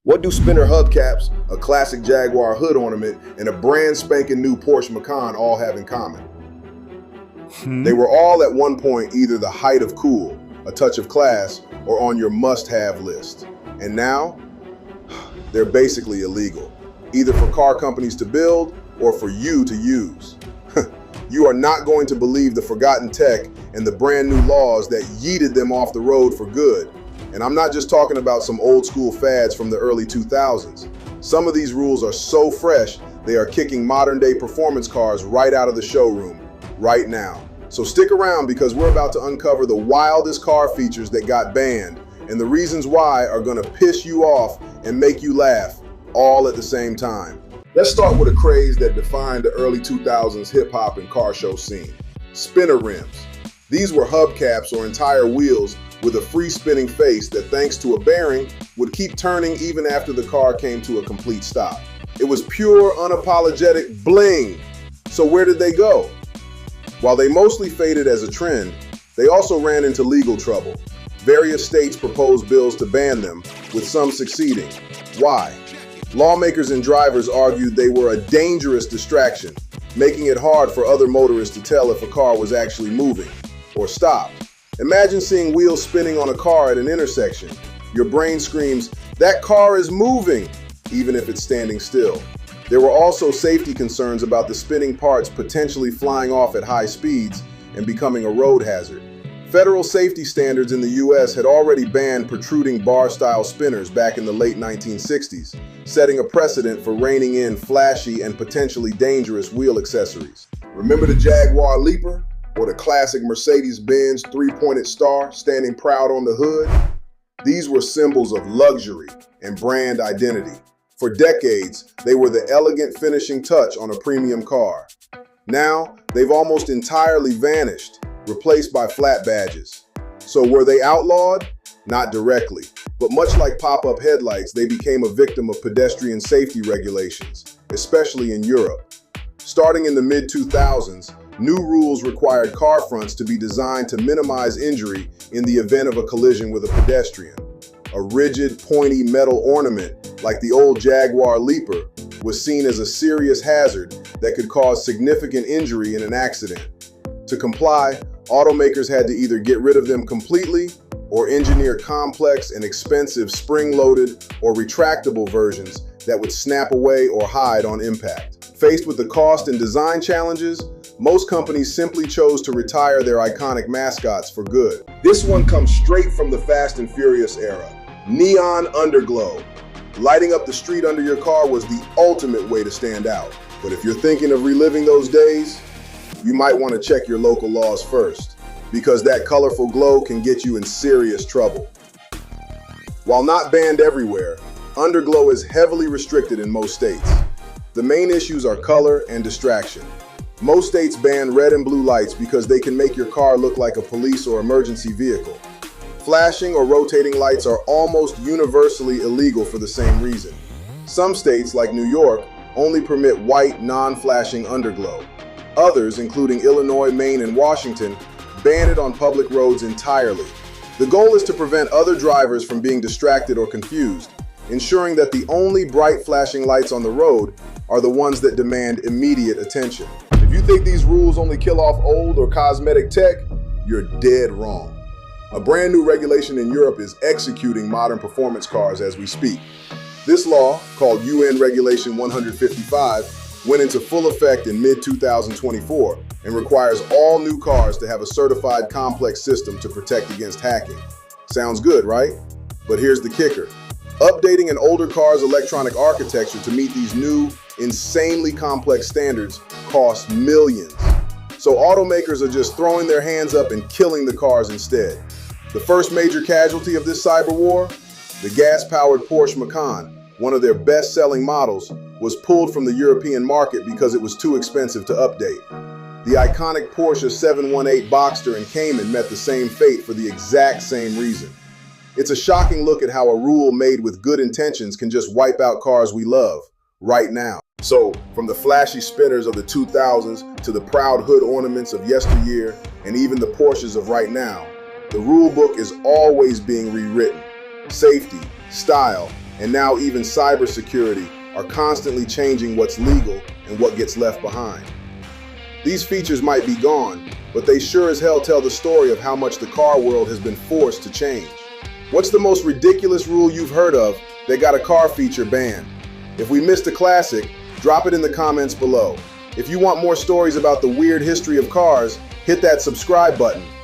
What do spinner hubcaps, a classic Jaguar hood ornament, and a brand spanking new Porsche Macan all have in common? They were all at one point either the height of cool, a touch of class, or on your must-have list. And now, they're basically illegal, either for car companies to build or for you to use. You are not going to believe the forgotten tech and the brand new laws that yeeted them off the road for good. And I'm not just talking about some old school fads from the early 2000s. Some of these rules are so fresh, they are kicking modern day performance cars right out of the showroom, right now. So stick around because we're about to uncover the wildest car features that got banned, and the reasons why are gonna piss you off and make you laugh, all at the same time. Let's start with a craze that defined the early 2000s hip hop and car show scene: spinner rims. These were hubcaps or entire wheels with a free spinning face that, thanks to a bearing, would keep turning even after the car came to a complete stop. It was pure, unapologetic bling. So where did they go? While they mostly faded as a trend, they also ran into legal trouble. Various states proposed bills to ban them, with some succeeding. Why? Lawmakers and drivers argued they were a dangerous distraction, making it hard for other motorists to tell if a car was actually moving or stopped. Imagine seeing wheels spinning on a car at an intersection. Your brain screams, "That car is moving," even if it's standing still. There were also safety concerns about the spinning parts potentially flying off at high speeds and becoming a road hazard. Federal safety standards in the US had already banned protruding bar-style spinners back in the late 1960s, setting a precedent for reining in flashy and potentially dangerous wheel accessories. Remember the Jaguar Leaper? Or the classic Mercedes-Benz three-pointed star standing proud on the hood? These were symbols of luxury and brand identity. For decades, they were the elegant finishing touch on a premium car. Now, they've almost entirely vanished, replaced by flat badges. So were they outlawed? Not directly, but much like pop-up headlights, they became a victim of pedestrian safety regulations, especially in Europe. Starting in the mid-2000s, new rules required car fronts to be designed to minimize injury in the event of a collision with a pedestrian. A rigid, pointy metal ornament, like the old Jaguar Leaper, was seen as a serious hazard that could cause significant injury in an accident. To comply, automakers had to either get rid of them completely or engineer complex and expensive spring-loaded or retractable versions that would snap away or hide on impact. Faced with the cost and design challenges, most companies simply chose to retire their iconic mascots for good. This one comes straight from the Fast and Furious era. Neon Underglow. Lighting up the street under your car was the ultimate way to stand out. But if you're thinking of reliving those days, you might want to check your local laws first, because that colorful glow can get you in serious trouble. While not banned everywhere, Underglow is heavily restricted in most states. The main issues are color and distraction. Most states ban red and blue lights because they can make your car look like a police or emergency vehicle. Flashing or rotating lights are almost universally illegal for the same reason. Some states, like New York, only permit white, non-flashing underglow. Others, including Illinois, Maine, and Washington, ban it on public roads entirely. The goal is to prevent other drivers from being distracted or confused, ensuring that the only bright flashing lights on the road are the ones that demand immediate attention. If you think these rules only kill off old or cosmetic tech, you're dead wrong. A brand new regulation in Europe is executing modern performance cars as we speak. This law, called UN Regulation 155, went into full effect in mid-2024 and requires all new cars to have a certified complex system to protect against hacking. Sounds good, right? But here's the kicker. Updating an older car's electronic architecture to meet these new, insanely complex standards costs millions. So automakers are just throwing their hands up and killing the cars instead. The first major casualty of this cyber war? The gas-powered Porsche Macan, one of their best-selling models, was pulled from the European market because it was too expensive to update. The iconic Porsche 718 Boxster and Cayman met the same fate for the exact same reason. It's a shocking look at how a rule made with good intentions can just wipe out cars we love, right now. So, from the flashy spinners of the 2000s to the proud hood ornaments of yesteryear, and even the Porsches of right now, the rule book is always being rewritten. Safety, style, and now even cybersecurity are constantly changing what's legal and what gets left behind. These features might be gone, but they sure as hell tell the story of how much the car world has been forced to change. What's the most ridiculous rule you've heard of that got a car feature banned? If we missed a classic, drop it in the comments below. If you want more stories about the weird history of cars, hit that subscribe button.